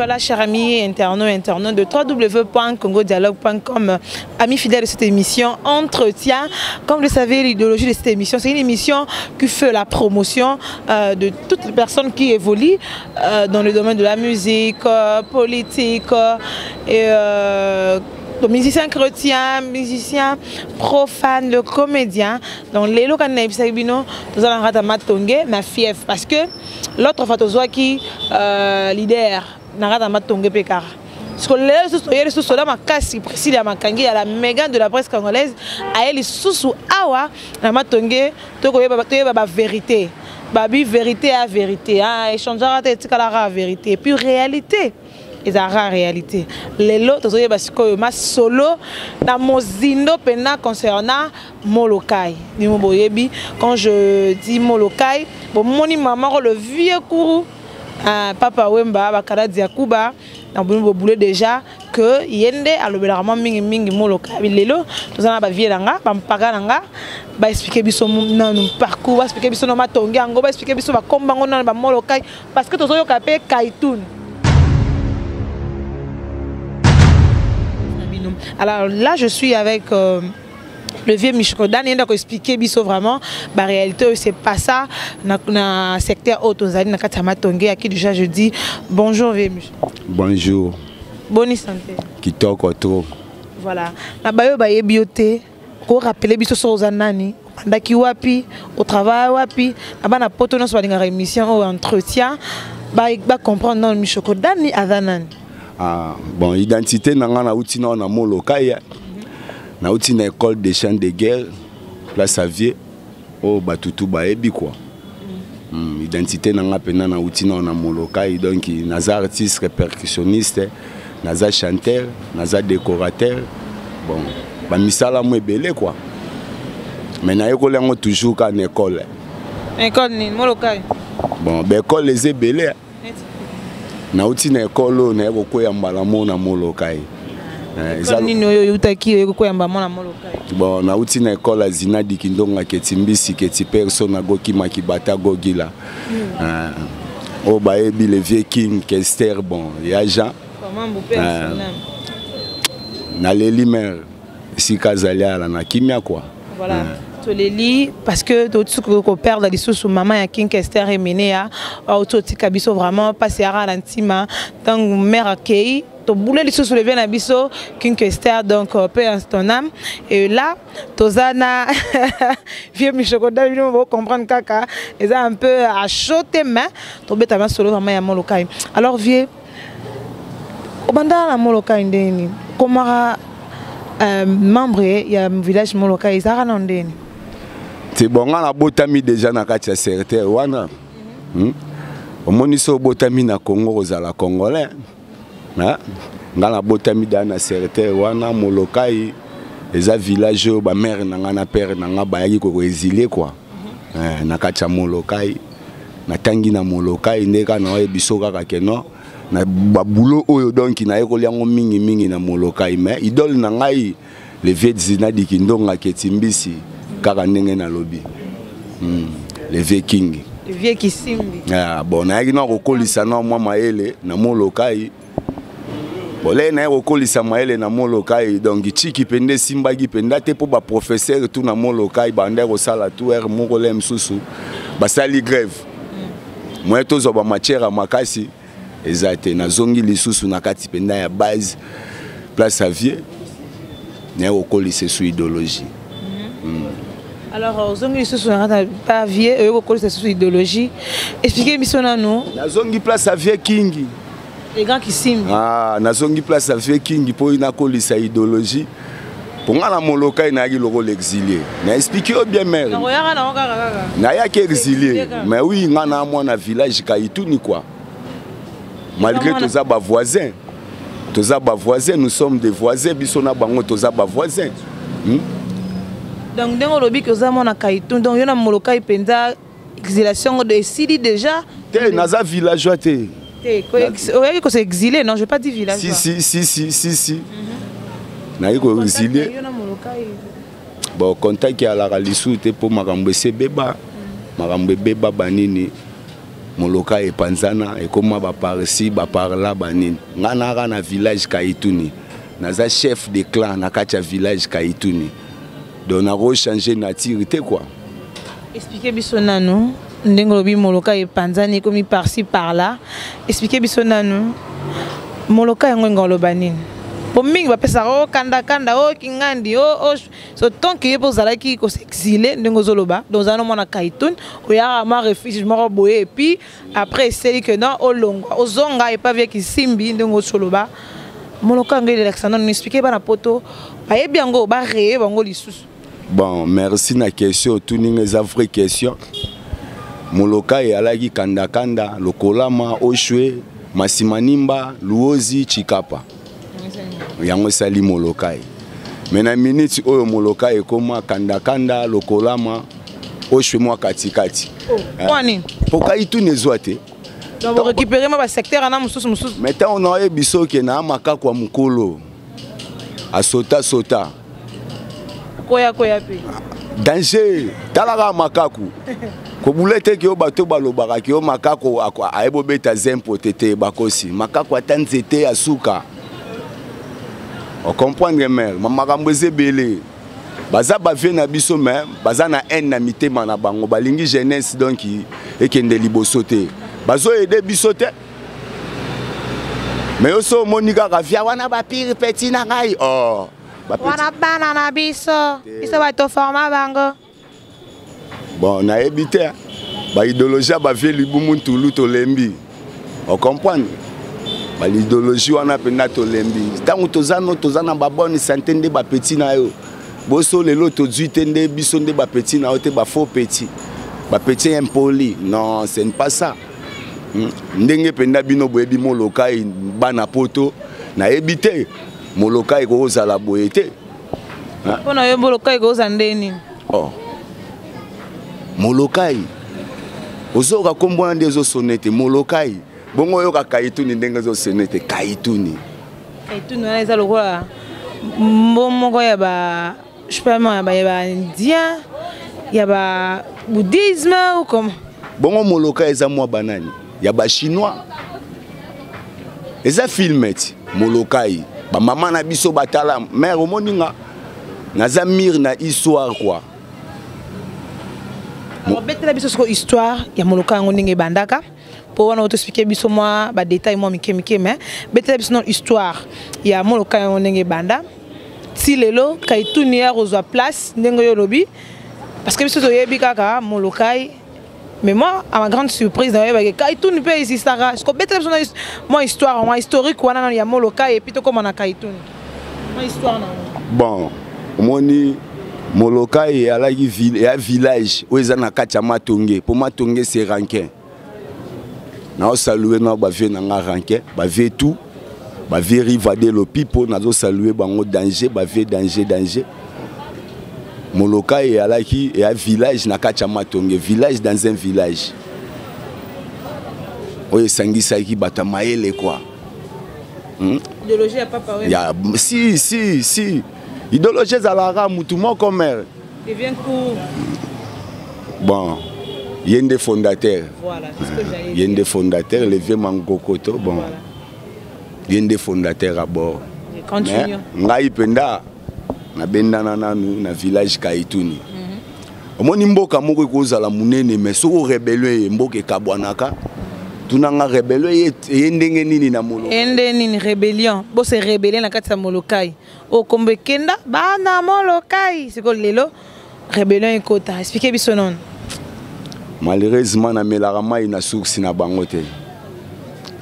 voilà, chers amis internautes de www.congodialogue.com, amis fidèles de cette émission Entretien. Comme vous le savez, l'idéologie de cette émission, c'est une émission qui fait la promotion de toutes les personnes qui évoluent dans le domaine de la musique, politique et le musicien chrétien, musicien profane, le comédien. Donc les locaux naïbsabino, nous allons rater matongue, ma fief, parce que l'autre fois qui leader n'arrête matongue pécar. Parce que les sous soldats ma casse précis à ma kangi à la méga de la presse congolaise, à elle sous awa na matongue, to koye ba vérité, babi vérité à vérité, ah échanger à la vérité, et puis réalité. Et la réalité. Les lots, ma solo, dans mon zindo pena concernant Molokai. Quand je dis Molokai, bon, mon maman, le vieux kourou, Papa Wemba, Bakara Diakouba, dans le boulot déjà, que Yende a le bélarement mingi Molokai. Les lots, tout ça, vie langa, Pampaganga, expliquer biso nan parcours, expliquer biso no matonga, expliquer biso ba komba ngona ba Molokai, parce que tout ça, kapé Kaitoun. Alors là, je suis avec le vieux Michrodan. Il a expliqué vraiment la réalité, c'est pas ça. Dans le secteur Otozali, à qui déjà je dis bonjour, vieux Mich. Bonjour. Bonne santé. Qui toque trop. Voilà. Na bayo baye bioté. Ko rappeler biso sozanani. Ndaki wapi, au travail wapi. Aba na poto no so ba émission au entretien. Ba comprendre non Michrodan ni azanan. Ah, bon, identité na outi na Molokai. Na outi na école des champs de guerre, place Xavier, au Batutu Baebi quoi. Identité na pena na outi na Molokai, donc naza artiste percussionniste, naza chanteur, naza décorateur. Bon, ba misala mo ebele quoi. Mais na école yango toujours qu'en école. École ni Molokai. Bon, ben école les ebele. Na uti na ekolo na yako ya mbalamo na Molokai. Nino yo utaki yo ko ya mbalamo na Molokai. Bon, na uti na ekola Zinadi Kindonga Ketimbisi Keti persona goki makibata gogila. O baebi le vieux King Kester bon, ya Jean. Comment vous personnel. Na leli mer sikazalia na kimia quoi. Voilà. To les lit parce que d'autres que perdre les sous maman ya King Kester et Menea autoti kabiso vraiment passer à l'antima tant mère accueil to boule les sous lever na biso King Kester donc paix en ton âme et là tozana vieux Michokoda vous comprendre kaka ils a un peu à choter main to beta ma solo vraiment ya Molokai. Alors vieux au banda la Molokai ndeni comment membre ya village Molokai izara ndeni. C'est bon, on a botami déjà na kati ya certain wana. Au moniso botami na Congo ozala congolais. Na ngala botami na certain wana Molokai eza village ba mère na père na ba yaki ko exilé quoi. Na kati ya Molokai na tangi na Molokai ndeka na biso kaka keno na ba boulot oyo donc na yeko liango mingi na Molokai mais idole na ngai le vieux Zinadi Kindonga Ketimbisi kaka ndenge na lobby. Le vieux King. Le vieux Kisimbi. Ah bon, na yaki na kokolisa na mwa maele na Molokai. Bon là na kokolisa maele na Molokai donc chiki pende simba gi penda te po ba professeur tout na Molokai bande ko sala tout er mongolais msusu. Ba sali grève. Moi tozo ba matière makasi ezate na zongi lisusu na kati penda ya base place Xavier. Na kokolisa sous idéologie. Alors, zongi sous pas vieux, eux collent sur idéologie. Expliquez-moi ça nous. La zongi place Xavier King. Les grands qui sim. Ah, na zongi place Xavier King pour une coller sa idéologie. Pour moi la Molokai na le rôle exilé. Na expliquer bien mère. Na ya qui exilé. Mais oui, ngana moi na village Kaituni quoi. Malgré tous ça voisins. Tous ça voisins, nous sommes des voisins, bisona bango tous ça voisins. Donc, dans le lobby que vous avez Kaitoun, donc il y a un Molokai Penda, exilation de Sidi déjà. T'es dans un villageois. Oui, que c'est exilé, non, je ne vais pas dire villageois. Si. Na yiko exilé. Bon, contact qui a la ralisou, t'es pour Marambese Beba. Marambese Beba Banini. moloka e panzana et comme ba par ici ba par là banine ngana na village Kaituni naza chef de clan na katia village Kaituni donc na changer nature te quoi. Expliquez biso nanu ndengolobi moloka e panzani comme par-ci par-là. Expliquez biso nanu moloka yango ngolo banine. Pour mingi ba pesa o kanda o kingandi o so tant que pour zala ki ko s'exiler ndengo zoloba dans un moment na Kaitun o ya ma refuge moko boye et puis après c'est que non o longo o zonga et pas via ki simbi ndengo zoloba moloka ngeli Alexandre nous expliquer ba na poto ba yebiango ba reye bango lisusu. Bon, merci na question tout ninga za vraie question. Moloka e alaki kanda lokolama oshwe masimanimba luozi chikapa. Yango sali moloka e. Mais na minute oyo moloka e koma kanda lokolama oshwe mwa katikati. Kwani? Poka itu nezwate. Donc vous récupérez ma secteur ana mususu. Maintenant on a biso ke na maka kwa mukolo. A sota. Koya pe. Danger, talaga makaku. Ko bulete ki o bato balobaka ki o makako aebo beta zempo tete bakosi. Makako atanzete asuka. On comprend mais makambo ezebele. Baza bavie na biso même, baza na haine na mitema na bango, balingi jeunesse donc ekende liboso te. Bazo aider biso te. Mais oso monika kafia wana ba pire petit na ngai. Oh. Wana bana na biso. Biso ba to forma bango. Bon, na ebité. Ba idéologie ba vie libumu ntulu to lembi. On comprend. Ba l'idéologie wana pena to lembi. Tango tozana ba bonne santé nde ba petit na yo. Boso lelo to duitende biso nde ba petit na yo te ba faux petit. Ba petit impoli. Non, ce n'est pas ça. Ndenge penda bino boyebi moloka bana poto na ebité. Moloka ko ozala boyete. Pona yo moloka ko ozandeni. Oh. Moloka ozoka kombona ndezo sonete moloka bongo yo ka Kaituni ndenge zo sonete Kaituni. Kaituni wana eza lokola mbomoko ya ba je sais pas ya ba indien ya ba bouddhisme ou comment. Bongo moloka eza mwa banani ya ba chinois. Eza filmeti moloka ba maman na biso batala mère omoninga naza mir na histoire quoi. On betela biso sur histoire ya moloka ngo ndenge bandaka pour wana auto expliquer biso moi ba détail moi mike mais betela biso non histoire ya moloka ngo ndenge banda ti lelo Kaituni ya rozwa place ndenge yo lobi parce que biso to yebi kaka moloka. Mais moi, à ma grande surprise, Kaituni peut ici ça. Parce que betela biso moi histoire, moi historique wana ya moloka et puis to comme na Kaituni. Moi histoire na. Bon, moni moloka et alaki village où ils na katia matonge. Pour matonge c'est rankin. Na saluer na ba vie na rankin, ba vie tout, ba vie rivade le pipo na zo saluer bango danger, ba vie danger. Moloka et alaki et un village na katia matonge, village dans un village. Oye sangisaki batamaele quoi. Idéologie à papa ouais. Ya si. Idéologie zalara mutu moko mère. Devient court. Bon, yende fondateur. Voilà, c'est ce que j'allais dire. Yende fondateur, le vieux Mangokoto, bon. Voilà. Yende fondateur à bord. Continue. Ngai penda na benda nanu na village Kaituni. Omoni mboka moko kozala munene mais soko rebellion mboka kabwanaka. Tunanga rebellion yendenge nini na molo. Yende nini rébellion. Bo se rebellion na kati ya molokai. O kombe kenda bana molokai. Siko lelo rébellion ekota. Expliquez biso non. Malheureusement na melarama ina source na bangote.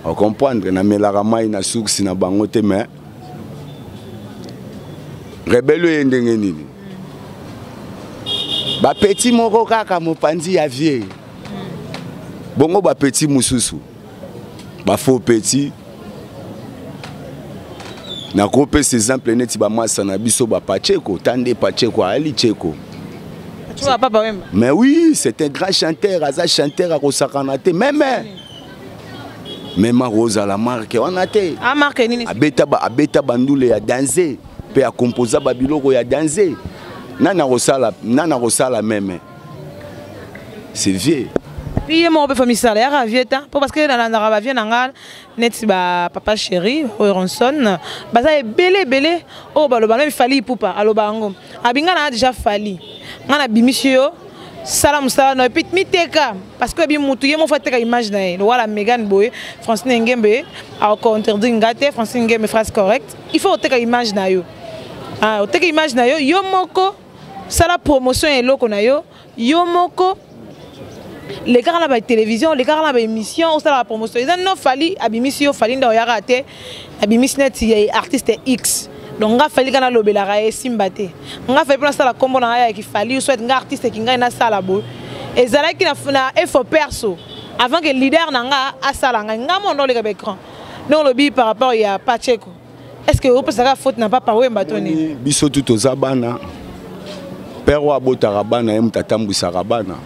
On comprendre na melarama ina source na bangote mais rebellion yendenge nini. Ba petit moko kaka mopanzi ya vie. Bongo ba petit mususu. Ba faux petit. Na kope ces exemples neti ba masa na biso ba Pacheko, tande Pacheko ali Cheko. Tu vois papa même. Mais oui, c'est un grand chanteur, aza chanteur a kosakanate même. Même Rosa la marque on a té. Ah marque nini? Abeta bandule ya danser, pe a composer ba biloko ya danser. Nana rosala même. C'est vieux. Puis mon père famille salaire à Vieta parce que dans la vie nanga net ba papa chéri Ronson baza belé oh ba lo ba il fallait poupa alo bango abinga na déjà falli ngana bimisio salam salam no pit miteka parce que bi mutu yemo fateka image na le wala Megan Boy Francine Ngembe a contredit ngate Francine Ngembe phrase correcte il faut teka image na yo ah teka image na yo yo moko sala promotion et loko na yo yo moko les gars là la télévision les gars là la émission ou ça la promotion ils ont fallu abimisio fallu ndo ya raté abimisnet artiste X donc nga fallu kana lobela ra simbate nga fallu pour ça la combo na ya qui fallu soit nga artiste qui nga na sala bo ezala ki na effort perso avant que leader na nga asala nga mondo le écran non lobby par rapport ya Pacheco est-ce que vous pensez que faute n'a pas parlé mbatoni biso tout aux abana père wa botara bana em tatambusa rabana.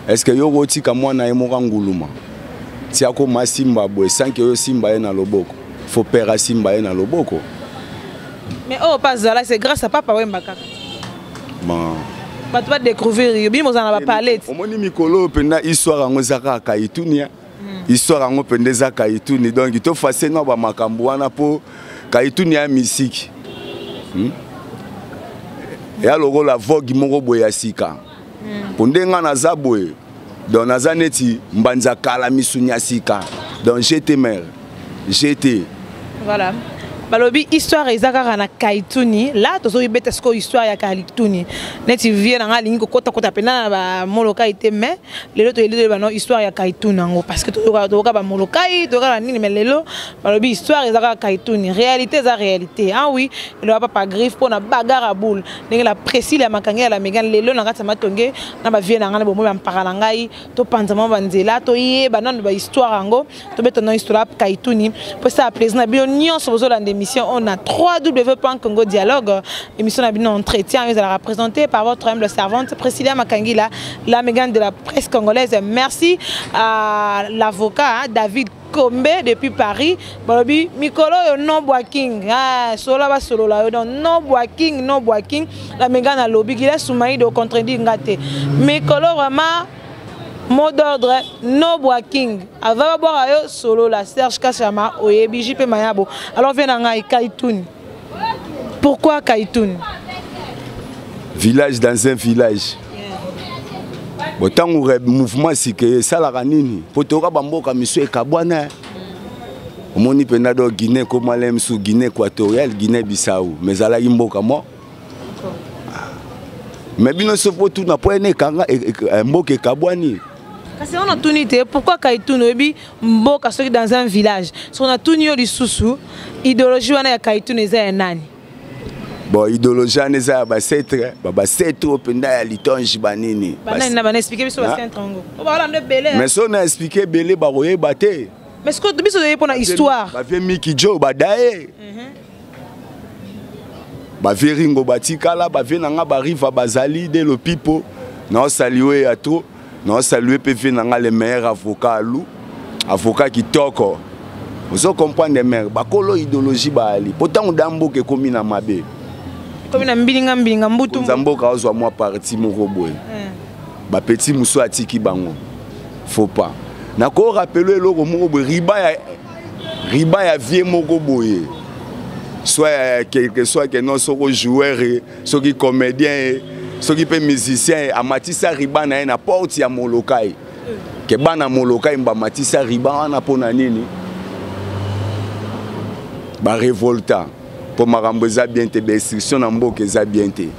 Est-ce que yo roti ka mwana emoka nguluma tia ko masimba boy sans que yo simba ye na loboko faut père simba ye na loboko mais oh pas là c'est grâce à papa Wemba kaka bon ba tu vas découvrir bi mo za na ba parler omoni mikolo penda histoire ngo zaka ka itunia histoire ngo penda zaka ituni donc to facer no ba makambo wana po ka itunia misiki et alors la vogue moko boya sika Pondenga na zaboe dans nazaneti mbanza kala misunya sika dans GT mère GT voilà balobi histoire ezaka na Kaituni là tozo ibeta sko histoire ya Kaituni neti vie na lingi ko kota pena ba molokai te mais lelo to elelo ba no histoire ya Kaituni ngo parce que to ka ba molokai to ka nini mais lelo balobi histoire ezaka Kaituni réalité za réalité ah oui le papa griffe pour na bagarre boule ndenge la précis la makangi la Megan lelo na ngata matonge na ba vie na ngana bomo ba mpakala ngai to panzama banzela to yeba na ba histoire ngo to beto no histoire Kaituni pour ça plaisir na bio nyonso bozola émission on a www.congo dialogue émission a bien entretien elle sera représentée par votre humble servante Priscilla Makangila la Megan de la presse congolaise. Merci à l'avocat David Kombe depuis Paris balobi mikolo yo no boaking ah solo ba solo la yo no boaking la Megan a lobby il a soumaï de contredire ngate mikolo vraiment mot d'ordre no boaking avant boire yo solo la Serge Kachama oyebi JP Mayabo alors vient ngai Kaituni pourquoi Kaituni village dans un village autant le mouvement si que ça la ranini potoka bamboka monsieur Kabwana omoni penado Guinée comme alem sous Guinée équatoriale Guinée Bissau mais ala imboka mo mais bino sopo tout na poene kanga mboka Kabwani. Parce qu'on a tout nité, pourquoi Kaituni mboka soki dans un village si on a tout nié lisusu idéologie wana ya Kaituni eza ya nani bon idéologie wana eza ya basetre openda ya litonge banini banani na bana expliquer biso basentre ngo oba ndo belé mais so na expliquer belé ba koyeba te mais ce que biso pour na histoire ba vie Miki Jo badaye ba vie Ringo batikala ba vie nanga ba riva bazali de lo pipo na saluer ya trop. Non, saluer PV nanga les meilleurs avocats lou avocat qui toko. Vous comprenez mère bakolo idéologie ba ali. Pourtant on dambo ke komi na mabe. Komi na mbilinga mbutu. Zamboka ozwa moi parti moko boy. Ba petit muso atiki bango. Faut pas. Na ko rappeler loko moko boy riba ya vie moko boy. Soit quelque soit que non soko joueur, soit qui comédien. Ceux qui sont musiciens, à Matissa Riba na porte ya molokai. Que bana molokai mba Matissa Riba na pona nini. Ba révolta. Pour makambo za bien te restriction na mboka za bien te.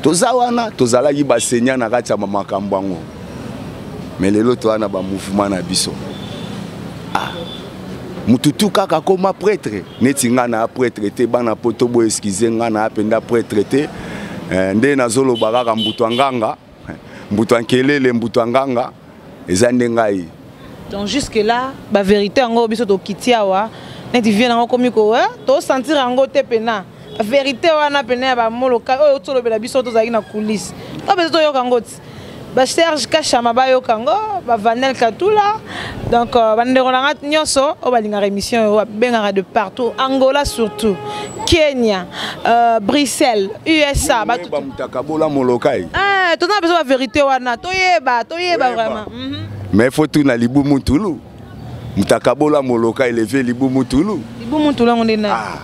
Toza wana tozala ki ba senya na kati ya makambo ngo. Mais lelo to wana ba mouvement na biso. Ah. Mututu kaka koma prêtre. Neti nga na prêtre te bana poto bo excuser nga na apenda prêtre te. Nde nazolo bakaka mbutu nganga mbutu nkelele mbutu nganga ezande ngai donc jusque là ba vérité ngo biso to kitiawa neti vient ngo komiko to sentir ngo te pena vérité wana pena ba moloka oyo tolobela biso to zaki na coulisse to bezo to yoka ngoti Serge Kachama Bayo Kango, Vanel Katula. Donc, Banderonanga Nyoso, Obalinga émission, Bengara de partout, Angola surtout, Kenya, Bruxelles, USA. Mutakabola Molokai. Ah, tu as besoin de vérité, Wana. Toyeba vraiment. Mais il faut tout na Libou Moutoulou. Mutakabola Molokai, levé Libou Moutoulou. Libou Moutoulou, on est là. Ah,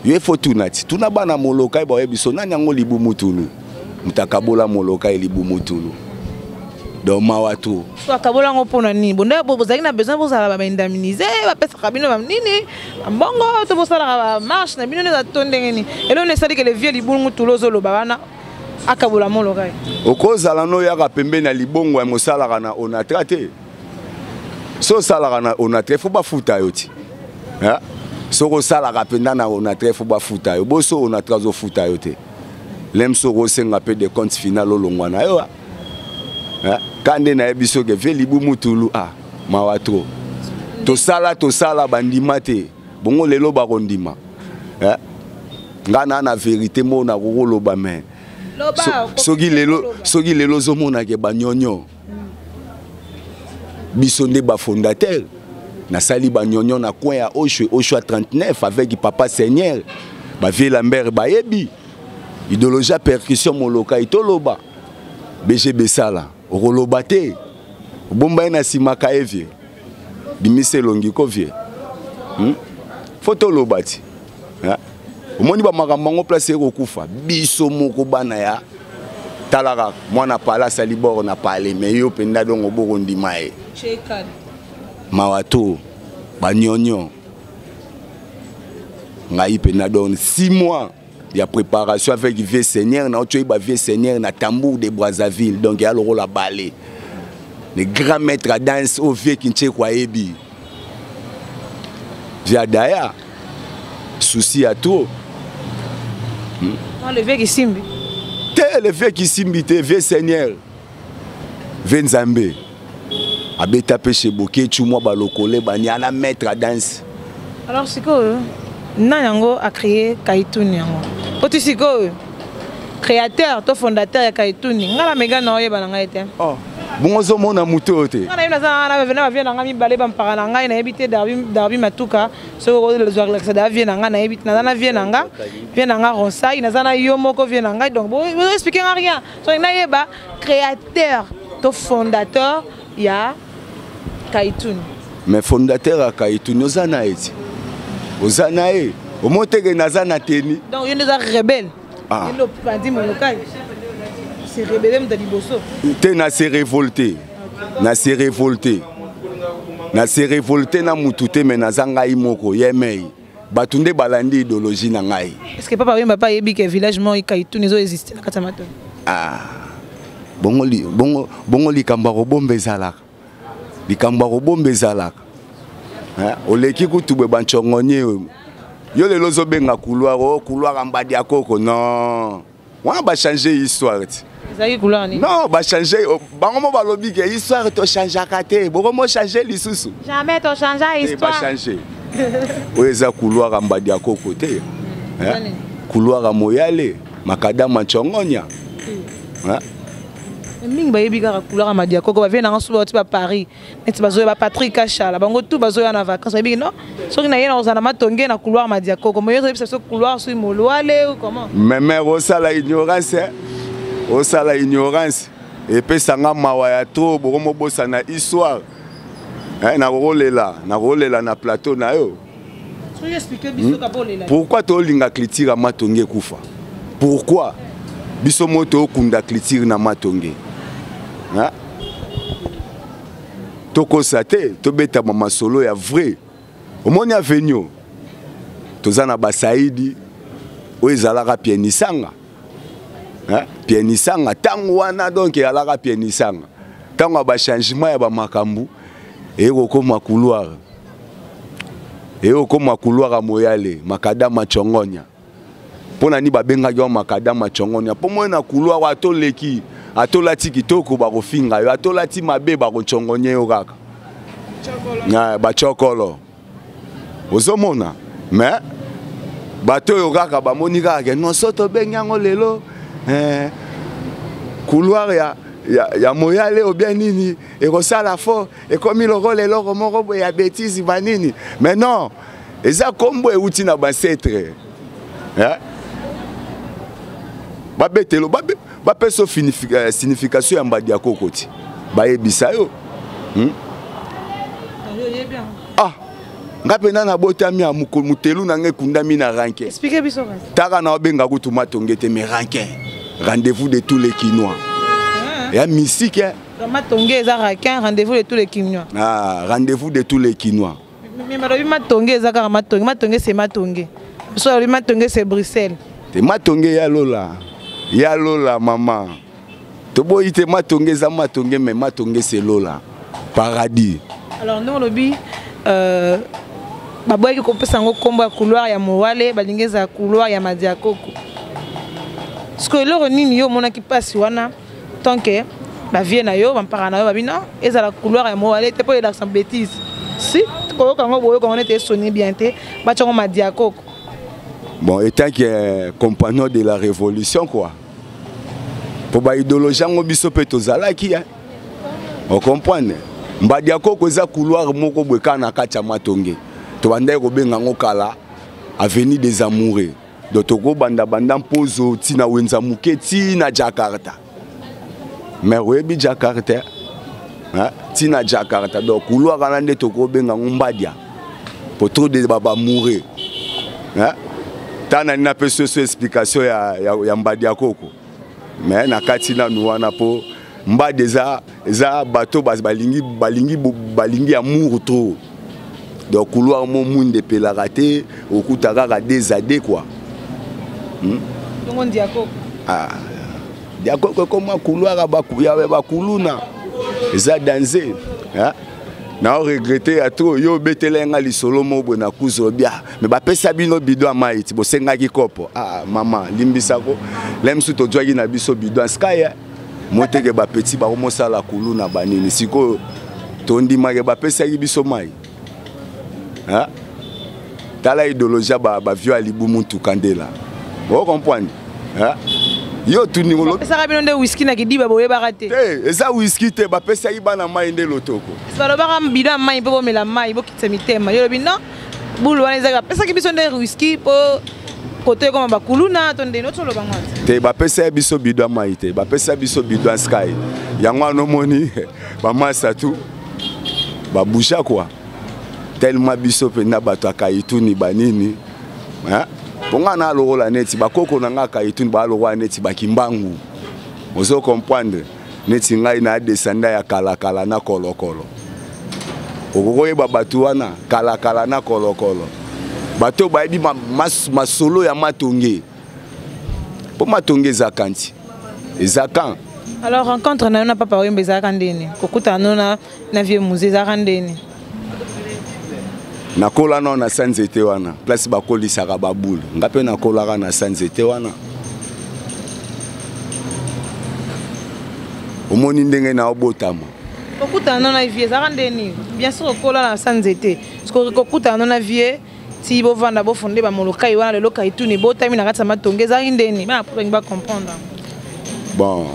il faut tout nati. Tout na bana Molokai, ba ebiso na nyango Libou Moutoulou. Mutakabola Molokai, Libou Moutoulou. Donc Mawato. Soit Kabola ngopona ni. Bonda bozaki na besoin pour ça ba indemniser, ba pesa kabino ba nini. Mbongo to bosala ba marche na bino na tondenge ni. Et là on est que les vieux Libou Moutoulou zolo babana akabola Molokai. Okozala no yaka pembe na libongo ya mosala na on a traité. So sala na on a traité faut ba futa yoti. Hein? So ko sala kapenda na on a traité faut ba futa yo. Boso on a trazo futa yote. Lem so ko senga pe de compte final olongwana yo. Kande na ebiso ke ve Libou Moutoulou Mawato. To sala bandima te. Bongo lelo bakondima. Ngana na vérité mo na kokolo ba men. Soki lelo zo mona ke banyonyo. Biso nde ba fondateur. Na sali banyonyo na coin ya Oshwe 39 avec Papa Seigneur. Ba vie Lambert ba yebi. Idéologie percussion moloka itoloba. BGB sala. Rolobate. Bomba na simaka evie. Bimise longi ko vie. Photo lobati. Omoni ba makambo place ko kufa. Biso moko bana ya talaka mwana pala salibor na parler mais yo penda dongo bokondi mae. Chekan. Mawato banyonyo. Ngai penda don 6 mois. Il y a préparation avec Vieux Seigneur, Vieux Seigneur, na tambour de Brazzaville, donc il y a le rôle à balai. Les grands maîtres à danse au vieux Kinché Kwaebi. Via Daya, souci à tout. Non, le vieux qui simbi. Le vieux qui simbi, Vieux Seigneur. Venzambe. Abeta Péché Boké, Choumoua Balokole, Banyana maître à danse. Alors, c'est quoi? Nanyango a créé Kaitouni. Potisiko, créateur, toi fondateur de Kaitouni. Ngala mega na oye balanga ete. Oh, bon zo mona muto te. Ngala ina za na vient na ngami balé bam parana ngai na ebité darbi matuka. So le joueur la ça vient na na ebité na vient na ronsa, ina za na yo moko vient na ngai donc bon expliquer rien. So na yeba créateur, toi fondateur ya Kaitouni. Mais fondateur à Kaitouni ozana eti. Ozanae, au monte nazana teni. Donc il y a des rebelles. Il y a des bandits molokai. C'est rebelle dans liboso. Te na se révolté. Na se révolté. Na se révolté na mutute mais nazanga imoko yemei. Batunde balandi idéologie na ngai. Est-ce que papa yemba yebi que village mo Kaitouni zo existe na katamato? Bongo likamba bombe zalaka. Likamba bombe zalaka. Oleki kutube banchongonye yo lelo zo benga couloir ambadi akoko non on va changer histoire ezaki couloir ni non ba changer bango ba lobi ke histoire to changer kate boko mo changer lisusu jamais to changer histoire ba changer oeza couloir ambadi akoko te couloir moyale makada manchongonya mingi bayebi kaka couleur amadia koko ba vient na suba ba Paris neti bazoya ba Patrick Kachala bango tout bazoya na vacances bayebi non soki na yena ozana matonge na couloir amadia koko moyo zo biso couloir sur molwale ou comment mais osala ignorance et puis sanga mawa ya trop bokomo bosa na histoire na rolela na plateau na yo pourquoi to linga clitira matonge kufa pourquoi biso moto okunda clitira na matonge. Toko sate, to beta mama solo ya vrai. Omoni avenio. Tozana basaidi, oezalaka pienisanga. Pienisanga tango wana donc alaka pienisanga. Tango ba changement ya ba makambu e kokoma couloir. E kokoma couloir moyale, makadama chongonya. Pona ni babenga yo makadama chongonya. Po mona couloir atoleki atolati kitoko bakofinga yo atolati mabe bakochongonye yo kaka na bachokolo ozomona mais bato yo kaka bamoni kaka non soto bengango lelo couloir ya moyale ou bien nini et ça la fort et comme il rôle et l'or moko ya bêtise banini mais non et ça combo e outi na bancetre hein ba betelo ba peso signification ya mbadia kokoti ba yebisa yo ah ngape na botami ya mutelu na nge kundami na ranke expliquez biso taka na obenga kutu matongete mais ranke rendez-vous de tous les Quinois. Il y a mystique. Matongé, Zarakin, rendez-vous de tous les Quinois. Ah, rendez-vous de tous les Quinois. Mais Matongé, Zarakin, Matongé, c'est Matongé. Soit le Matongé, c'est Bruxelles. C'est Matongé, Yalola. Yalola, maman. Tobo, il te Matongé, Matongé, mais Matongé, c'est Lola. Paradis. Alors, nous, on le dit. Baboy qui compte sango combat couloir ya Mowale, balingeza couloir ya Madiakoko. Ce que l'on nini yo mona qui passe wana tant que ba vie na yo ba mpara na yo ba bina eza la couloir ya Mowale te pas de bêtise. Si ko kango boyo ko on était sonné bien te ba tchongo Madiakoko. Bon, étant que compagnon de la révolution quoi. Pour ba idéologie ngo biso peto zalaki hein. On comprend. Madiakoko eza couloir moko bweka na kacha Matonge. To banda ko benga ngo kala avenue des Amoureux. Dotoko banda mpozo tina wenza muketi na Jakarta. Mais webi Jakarta. Hein? Tina Jakarta. Donc couloir alande toko benga ngombadia. Pour trop de baba mourir. Hein? Tana na peso explication ya mbadia koko. Mais na katina nuwana po mbadeza za bateau balingi amour trop. Donc couloir mon monde de pelaraté au kutaka des années quoi. Ah, Diakoko comment couloir ba kuluna. Eza danser. Hein? Na regretter à trop yo betelenga li solo mo bona kuzo bia. Mais ba pesa bino bidon maiti bo senga ki kopo. Ah maman limbisako. Lemsu to joagi na biso bidon sky. Moteke ba petit ba komo sala kuluna banini. Siko tondi mage ba pesa ki biso mai. Hein? Tala idéologie ba vieux alibu muntu kandela. Vous comprenez? Hein? Yo tout niveau. Ça va bien de whisky na kidi ba boye baraté. Eh, ça whisky te ba pesa yi bana mai nde lotoko. Ça ba ba bidon mai po mela mai bo kitse mitema. Yo lobi non. Bulu wana ezaka pesa ki biso nde whisky po côté comme ba kuluna tonde no tolo bangwa. Te ba pesa biso bidon mai te. Ba pesa biso bidon sky. Yango no moni ba masa tout. Ba boucha quoi. Tellement biso pe na bato akaituni banini. Hein? Ponga na loro la neti bakoko na nga kaituni ba loro neti bakimbangu. Ozo comprendre neti ngai na descenda ya kala na kolokolo. Ogoye babatu wana kala na kolokolo. Bato ba ebi masolo ya Matonge. Po Matonge zakanti. Ezakan. Alors rencontre na papa oyembe zakandeni. Kokuta na vieux musée zakandeni. Nakola no na sanzete wana place bakoli saka babule ngape nakola na sanzete wana omoni ndenge na obotama kokuta no na vie za rendeni bien sûr kola na sanzete parce que kokuta no na vie ti bo vanda bo fondé ba molokai wana le lokai tout ni botami na kata Matonge za rendeni mais après ba comprendre bon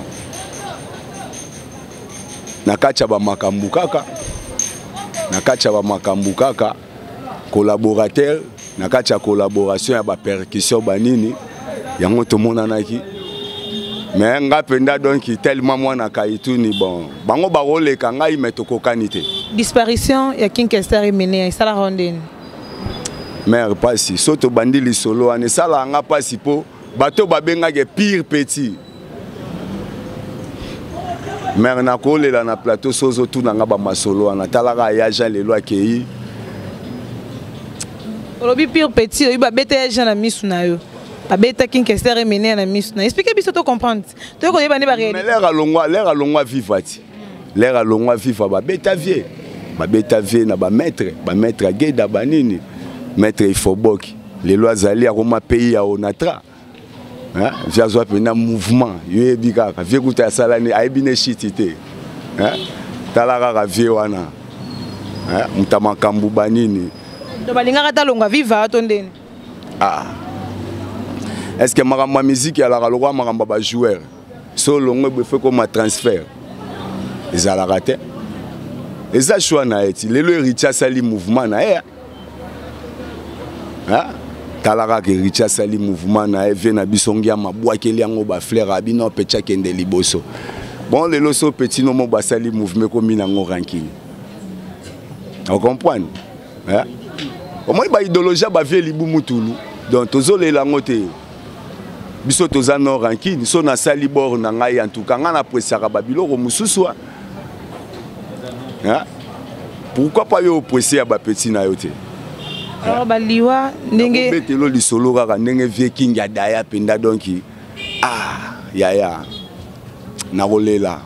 nakacha ba makambu kaka collaborateur na kacha collaboration ya ba percussion banini yango to monanaki mais ngapenda donc tellement mwana kaituni bon bango ba roleka ngai metoko kanite disparition ya King Kester Emene ça la rondine mère pasi soto bandili solo ane sala nga pasi po bato babenga ke pire petit mère na kolela na plateau sozo tout na nga ba masolo ana talaka ya Jean lelo akei Olobi pire petit, il va bêter Jean na misu na yo. Ba bêter King Kester Emene na misu na. Expliquez biso to comprendre. To ko yeba ne ba réalité. Mais l'air à longwa vivati. L'air à longwa viva ba bêta vie. Ba bêta vie na ba maître Geda banini. Maître Ifoboki. Les lois alliées à Roma pays à Onatra. Hein? Via zo pena mouvement. Yo ebika ka vie kuta salani aibine shitite. Hein? Talara ka vie wana. Hein? Mutama kambu banini. To balinga kata longa viva tondeni. Ah. Est-ce que ma musique à la loi ma joueur so longo be fait comme transfert. ezalaka te eza choix na ye ti lelo Richard asali mouvement na ye talaka ke Richard asali mouvement na ye ve na biso ngia mabwakeli yango bafleur abino pecha kende liboso bon lelo so petit no mo basali mouvement komi nango ranking on comprend au moins ba idéologie ba vie libu mutulu donc tozolela ngote biso toza no ranking so na sali bord na ngai en tout cas ngana presaka babiloko mususu pourquoi pas yo presser ya ba petit na yo te alors baliwa ndenge betelo lisolo kaka ndenge vie king ya daya penda donc ya na rolela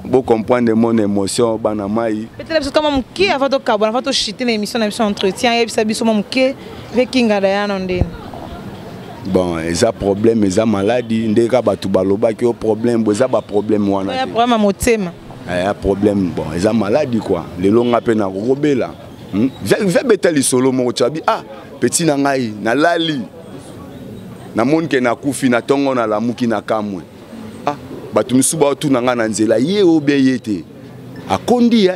vous comprenez mon émotion banamai peut-être comme mon qui avant de carbone avant de chiter l'émission entretien et ça biso mon qui avec king ya daya ndene bon eza problème eza maladie ndeka batu baloba ki o problème eza ba problème wana ya problème à motema ya problème bon eza maladie quoi le longa pe na robela va betali solo mo tchabi petit na ngai na lali na monde ke na kufi na tongo na lamuki na kamwe batu misuba tu na nga na nzela ye obeyete akondi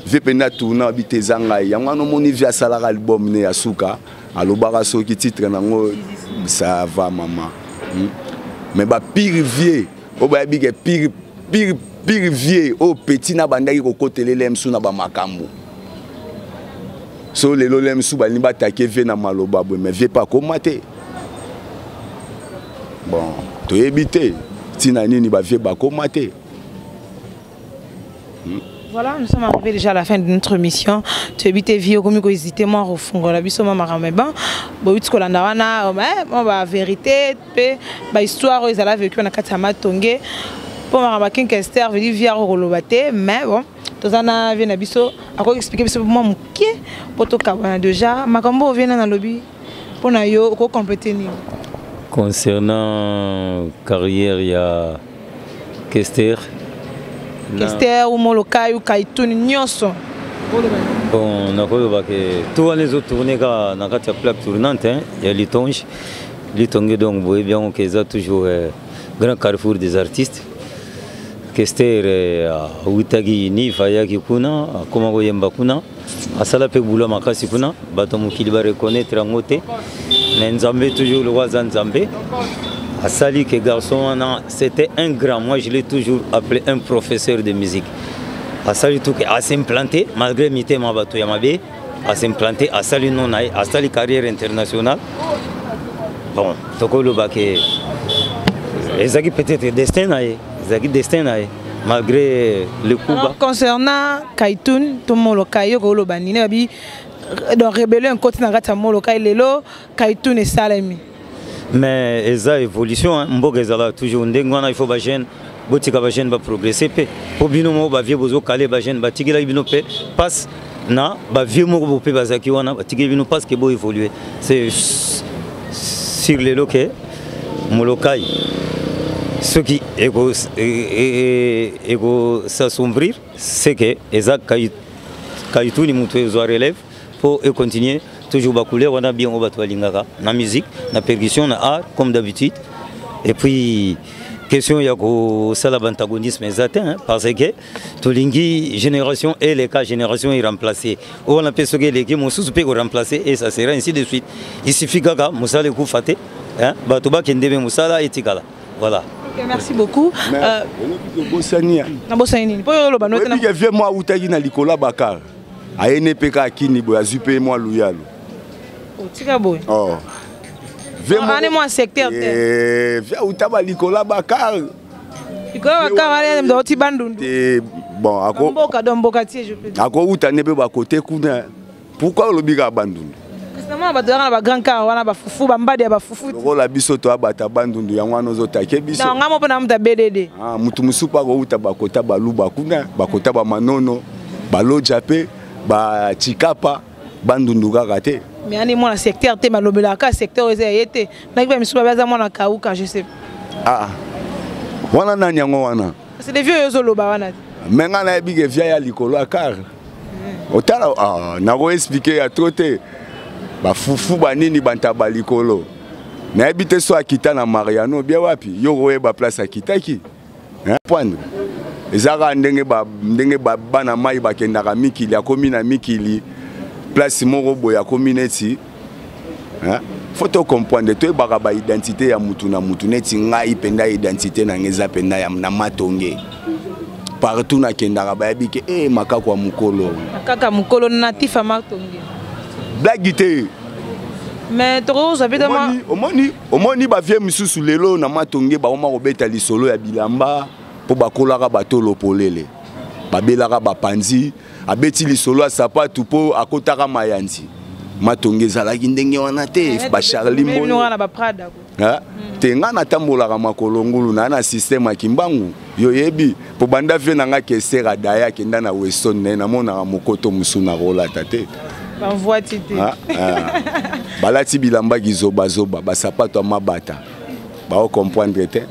ve pena tourna biteza ngai yango no moni via salaka album ne asuka alobaka soki titre nango ça va maman mais ba pire vieux o ba bige pire vieux o petit na bandaki ko kotelele msu na ba makambo so lelo lemsu ba limba take ve na maloba bo mais vie pas komater bon to éviter tina nini ba vie ba komater. Voilà, nous sommes arrivés déjà à la fin de notre mission. Tu habites vie comme que hésiter moi au fond la biso mama rameba. Bo utsko la ndawana on va vérité pe ba histoire ils allaient vécu na katama tongé. Pour mama king Esther veut dire via rolobate mais bon tozana vient na biso à quoi expliquer biso moi muké poto kabana déjà makambo vient na lobby pour na yo ko compléter ni. Concernant carrière il y a Esther Esther ou Molokai ou Kaitoun Nyoso. Bon, tous les autres tournées dans la plaque tournante, il y a Litonge. Litonge, donc, vous voyez bien qu'il y a toujours un grand carrefour des artistes. Esther, Outagi, Ni, Fayaki Kuna, Komago Yembakuna, Asala Pebula Makasi Kuna, Batomu Kiliba reconnaître en côté. Nzambe, toujours le roi Nzambe. Asali que garçon, c'était un grand, moi je l'ai toujours appelé un professeur de musique. Asali tout à s'implanter, malgré mité ma bateau Yamabe, à s'implanter, Asali non aïe, Asali carrière internationale. Bon, toko le baké. Ezaki peut-être destin aïe, Ezaki destin aïe, malgré le coup. Alors, concernant Kaitoun, Tomo Lokayo, Golo Banine, Abi, dans rébellion, un côté Nagata Molokai, Lelo, Kaitoun et Salemi. Mais esa évolution mboga ezala toujours ndengwana il faut ba jeune botika ba jeune ba progresser pe po bino mo ba vieux bozo kale ba jeune ba tigela bino pe passe na ba vieux mo bo pe bazaki wana ba tigela bino passe que bo évoluer c'est sur les loquets molokai ce qui ego s'assombrir c'est que eza kaitu ni mutu ezo relève pour continuer toujours bakoulé on a bien au bateau lingaka na musique na percussion na art comme d'habitude et puis question ya ko sala antagonisme exact parce que tolingi génération et les cas génération est remplacée on a pensé que les qui mon sous peut remplacer et ça sera ainsi de suite il suffit gaga musala ku faté bato ba kendebe musala etikala voilà. Okay, merci beaucoup. Bosania na Bosania po yo lo banote na vieux moi utaki na likola bakar ayenepeka akini boya zupe moi loyalo. Oh. Moi secteur. Via utaba likola bakar. Likola bakar ale ndoti bandundu. Bon, ako mboka domboka tie je peux dire. Ako utanebe ba côté kuna. Pourquoi lobika bandundu? Justement ba dora ba grand car wana ba fufu ba mbadi ba fufu. Lokola biso to abata bandundu yango anozo take biso. Na ngamo pona muta BDD. Mutu musupa ko utaba kota ba luba kuna, ba kota ba manono, ba lojape, ba chikapa, bandundu kaka te. Mais ani moi secteur te malobela ka secteur ezayete na kiba misuba baza mona kauka je sais wana nani yango wana c'est des vieux yozoloba wana menga na bige via ya likolo akar otala na ko expliquer ya trote ba fufu ba nini bantaba likolo na ebite so akita na Mariano bien wapi yo roye ba place akitaki prendre ezaka ndenge bana mai bakendaka mikili akomi na mikili place moko boya akomi neti faut to comprendre to ebaka ba identité ya mutu na mutu neti ngai penda identité na ngeza penda ya na matonge partout na kendaka bayebi ke makako ya mukolo natif ya matonge blague te. Mais trop ça peut omoni ba vie misusu lelo na matonge ba oma kobeta lisolo ya bilamba po bakolaka batolo polele babelaka bapanzi abeti lisolo ya sapatu po akotaka mayanzi matonge ezalaki ndenge wana te ba Charlie Mbono na ba Prada te nga natambolaka makolo ngulu na système ya kimbangu yo yebi po banda vie nanga kesera daya kenda na Weston na mona mokoto musuna rolata te banvoiti te balati bilamba gizoba zoba ba sapato mabata ba comprendre te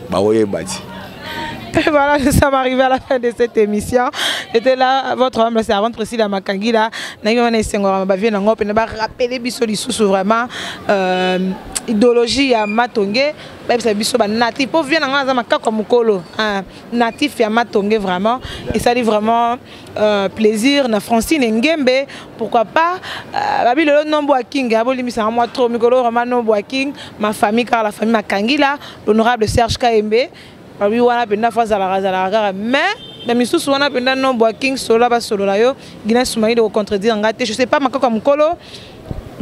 ba oyebati. Voilà, nous sommes arrivés à la fin de cette émission. J'étais là, votre homme, c'est avant Priscilla Makangila. Nous avons rappelé vraiment idéologie à Matongé. Natif, pour venir natif à Matongé vraiment. Et ça dit vraiment plaisir. Na Francine Ngembe, pourquoi pas. Le nom King, ma famille, car la famille Makangila, l'honorable Serge Kaembe. Oui, on a penda face à la mais même si on a penda non King solo ba solo la yo Guinness Soumaï de contredire ngate je sais pas makako mukolo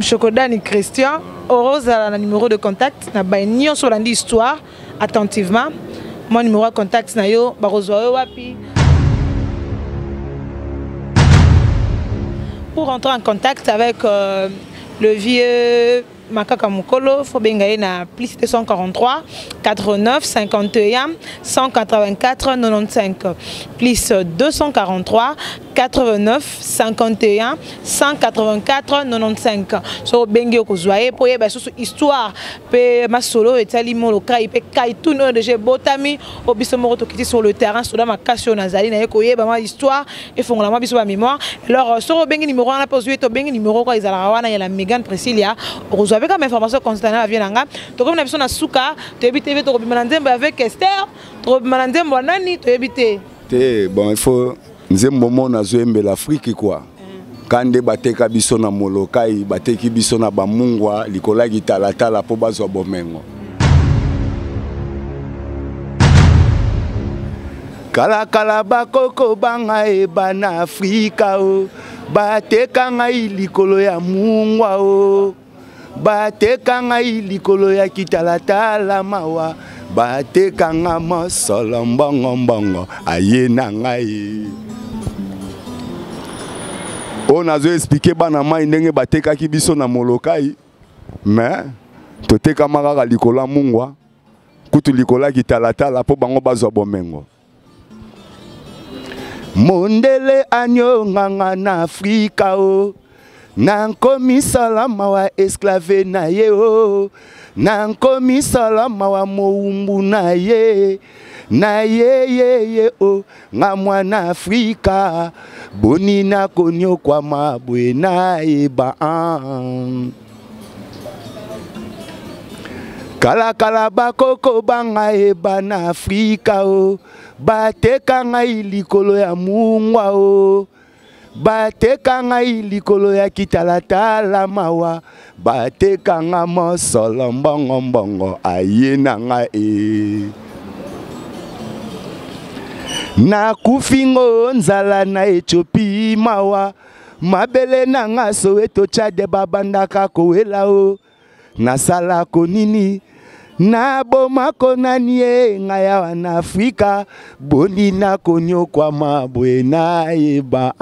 Chokodani Christian Rose a un numéro de contact na ba nion sur l'andi histoire attentivement mon numéro de contact na yo ba rozwa wapi pour rentrer en contact avec le vieux Makaka Mukolo, faut bengaye na plus 243 89 51 184 95 plus 243 89 51 184 95 so bengi okozwaye po yeba susu histoire pe masolo etali molo kai pe kai tout no de botami obiso moko tokiti sur le terrain soda makasio nazali na yeko yeba ma histoire et fongola ma biso ba mémoire alors so bengi numéro na pozué to bengi numéro ko izala wana ya la Megan Priscilla avec comme information constante vient nanga to comme na biso na suka to ebite to bimana nzembo avec Esther to bimana nzembo nani to ebite te bon il faut nzembo mona zoembe l'Afrique quoi kande bateka biso na molokai bateki biso na bamungwa likola gitalatala po bazwa bomengo kala kala bakoko banga bana Afrika o bateka ngai likolo ya mungwa o bateka ngai likolo ya kitalatala mawa bateka nga mosolo mbongo mbongo aye na ngai o nazo expliquer bana mai ndenge batekaki biso na molokai mais toteka makaka likolo ya mungwa kutu likolo ya kitalatala po bango bazwa bomengo mondele anyo nganga na Afrika o nankomi salama wa esclave na ye o nankomi salama wa moumbu na ye o nga mwana Afrika boni na konyo kwa mabwe na eba kala kala bakoko banga eba na Afrika o bateka ngai likolo ya mungwa o bateka ngai likolo ya kitalatala mawa bateka nga mosolo mbongo mbongo aye na ngai nakufingo nzala na Ethiopie mawa mabele na nga Soweto Tchad babandaka kowela o nasala konini na bomako nani ngaya wana Afrika boni na konyo kwa mabwe na eba